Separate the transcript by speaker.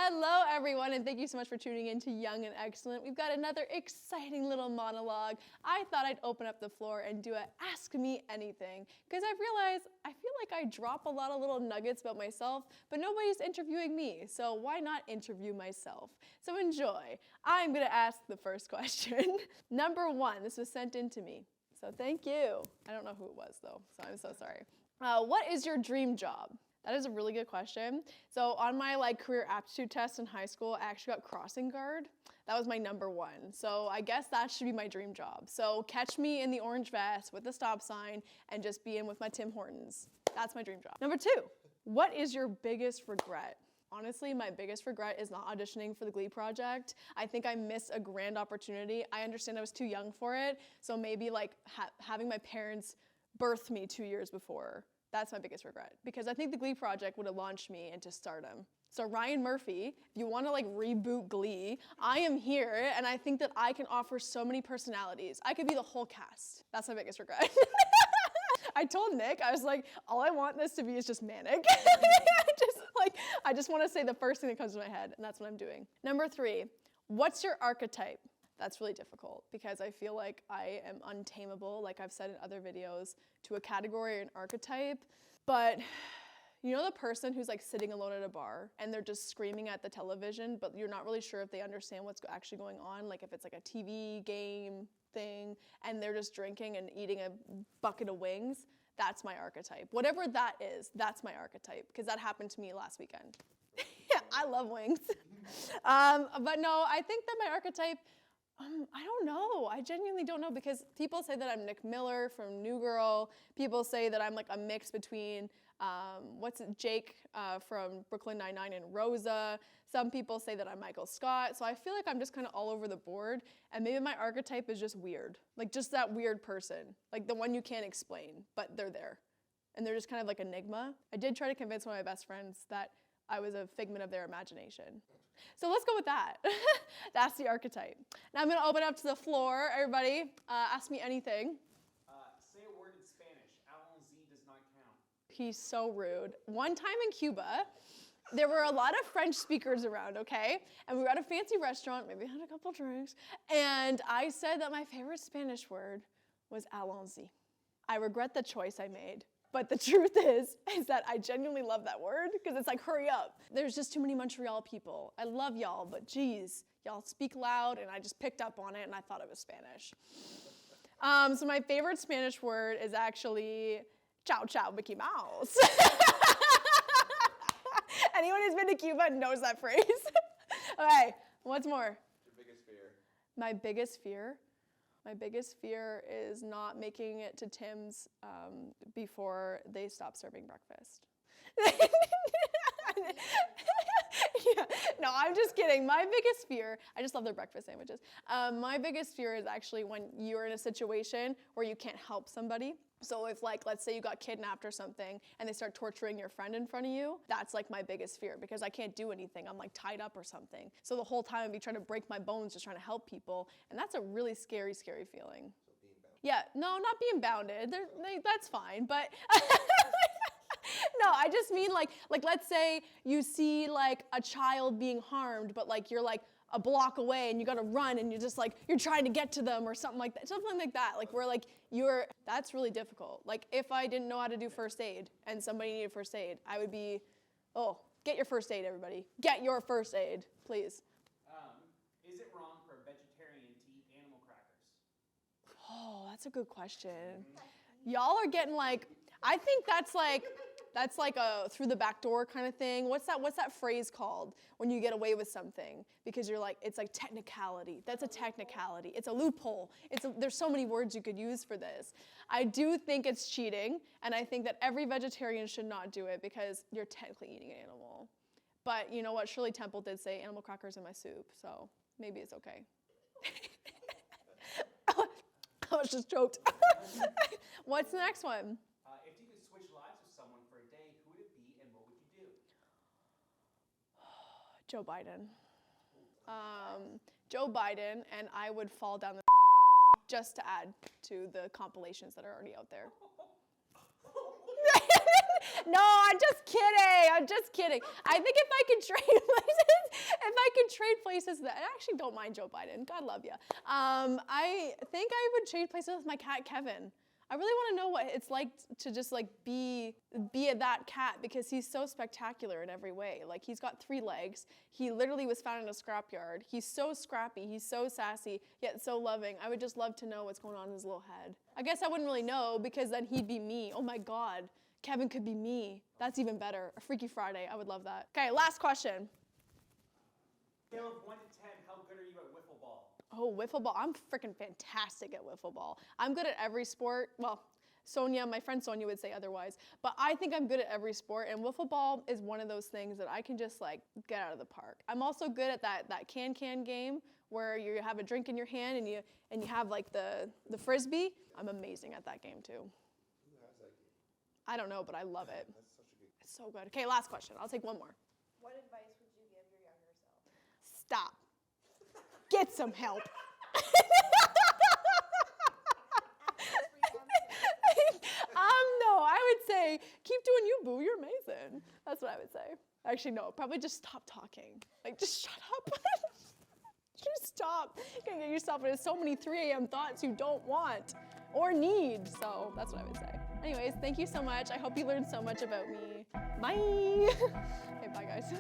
Speaker 1: Hello, everyone, and thank you so much for tuning in to Young and Excellent. We've got another exciting little monologue. I thought I'd open up the floor and do a Ask Me Anything, because I've realized I feel like I drop a lot of little nuggets about myself, but nobody's interviewing me, so why not interview myself? So enjoy. I'm going to ask the first question. Number one, this was sent in to me, so thank you. I don't know who it was, though, so I'm so sorry. What is your dream job? That is a really good question. So on my career aptitude test in high school, I actually got crossing guard. That was my number one. So I guess that should be my dream job. So catch me in the orange vest with the stop sign and just be in with my Tim Hortons. That's my dream job. Number two, what is your biggest regret? Honestly, my biggest regret is not auditioning for the Glee project. I think I missed a grand opportunity. I understand I was too young for it. So maybe having my parents birth me 2 years before. That's my biggest regret, because I think the Glee project would have launched me into stardom. So Ryan Murphy, if you want to reboot Glee, I am here, and I think that I can offer so many personalities. I could be the whole cast. That's my biggest regret. I told Nick, I was like, all I want this to be is just manic. I just want to say the first thing that comes to my head, and that's what I'm doing. Number three, what's your archetype? That's really difficult because I feel like I am untamable, like I've said in other videos, to a category or an archetype. But you know the person who's sitting alone at a bar and they're just screaming at the television, but you're not really sure if they understand what's actually going on, like if it's a TV game thing and they're just drinking and eating a bucket of wings? That's my archetype. Whatever that is, that's my archetype, because that happened to me last weekend. I love wings. But no, I think that my archetype, I don't know. I genuinely don't know, because people say that I'm Nick Miller from New Girl. People say that I'm a mix between, Jake from Brooklyn Nine-Nine and Rosa. Some people say that I'm Michael Scott. So I feel like I'm just kind of all over the board. And maybe my archetype is just weird. Just that weird person. The one you can't explain, but they're there. And they're just kind of enigma. I did try to convince one of my best friends that I was a figment of their imagination. So let's go with that. That's the archetype. Now I'm going to open up to the floor. Everybody, ask me anything.
Speaker 2: Say a word in Spanish. Allons-y does not count.
Speaker 1: He's so rude. One time in Cuba, there were a lot of French speakers around, okay? And we were at a fancy restaurant, maybe had a couple drinks, and I said that my favorite Spanish word was allons-y. I regret the choice I made. But the truth is that I genuinely love that word, because it's hurry up. There's just too many Montreal people. I love y'all, but geez, y'all speak loud, and I just picked up on it, and I thought it was Spanish. So my favorite Spanish word is actually ciao, ciao, Mickey Mouse. Anyone who's been to Cuba knows that phrase. Okay, what's more?
Speaker 2: What's your biggest fear?
Speaker 1: My biggest fear? My biggest fear is not making it to Tim's before they stop serving breakfast. Yeah. No, I'm just kidding. My biggest fear, I just love their breakfast sandwiches. My biggest fear is actually when you're in a situation where you can't help somebody. So if let's say you got kidnapped or something and they start torturing your friend in front of you, that's my biggest fear, because I can't do anything. I'm tied up or something. So the whole time I'd be trying to break my bones just trying to help people. And that's a really scary, scary feeling.
Speaker 2: So being bounded.
Speaker 1: Yeah, no, not being bounded. That's fine, but no, I just mean let's say you see a child being harmed, but you're a block away and you gotta run and you're just you're trying to get to them or something like that. Something like that, where that's really difficult. If I didn't know how to do first aid and somebody needed first aid, I would be, oh, get your first aid, everybody. Get your first aid, please.
Speaker 2: Is it wrong for a vegetarian to eat animal crackers?
Speaker 1: Oh, that's a good question. Y'all are getting I think that's a through the back door kind of thing. What's that phrase called when you get away with something? Because you're it's technicality. That's a technicality. It's a loophole. There's so many words you could use for this. I do think it's cheating, and I think that every vegetarian should not do it, because you're technically eating an animal. But you know what? Shirley Temple did say animal crackers in my soup, so maybe it's okay. I was just choked. What's the next one?
Speaker 2: If you could switch lives with someone for a day, who would it be and what would you do?
Speaker 1: Joe Biden. Joe Biden, and I would fall down the just to add to the compilations that are already out there. No, I'm just kidding. I think if I could trade places, trade places I actually don't mind Joe Biden. God love you. I think I would trade places with my cat, Kevin. I really want to know what it's like to just like be that cat because he's so spectacular in every way. Like he's got 3 legs. He literally was found in a scrapyard. He's so scrappy. He's so sassy, yet so loving. I would just love to know what's going on in his little head. I guess I wouldn't really know because then he'd be me. Oh my God, Kevin could be me. That's even better. A Freaky Friday. I would love that. Okay, last question.
Speaker 2: Scale of 1 to 10, how good are you at wiffle ball?
Speaker 1: Oh, wiffle ball. I'm freaking fantastic at wiffle ball. I'm good at every sport. Well, Sonia, my friend Sonia would say otherwise, but I think I'm good at every sport, and wiffle ball is one of those things that I can just like get out of the park. I'm also good at that can game where you have a drink in your hand and you have like the frisbee. I'm amazing at that game too.
Speaker 3: Who has that game?
Speaker 1: I don't know, but I love it.
Speaker 3: That's such a good.
Speaker 1: It's so good. Okay, last question. I'll take one more.
Speaker 4: What advice would you give your younger self?
Speaker 1: Stop. Get some help. No, I would say, keep doing you, boo. You're amazing. That's what I would say. Actually, no, probably just stop talking. Like, just shut up. Just stop. You're gonna get yourself into so many 3 a.m. thoughts you don't want or need. So that's what I would say. Anyways, thank you so much. I hope you learned so much about me. Bye. Okay, bye, guys.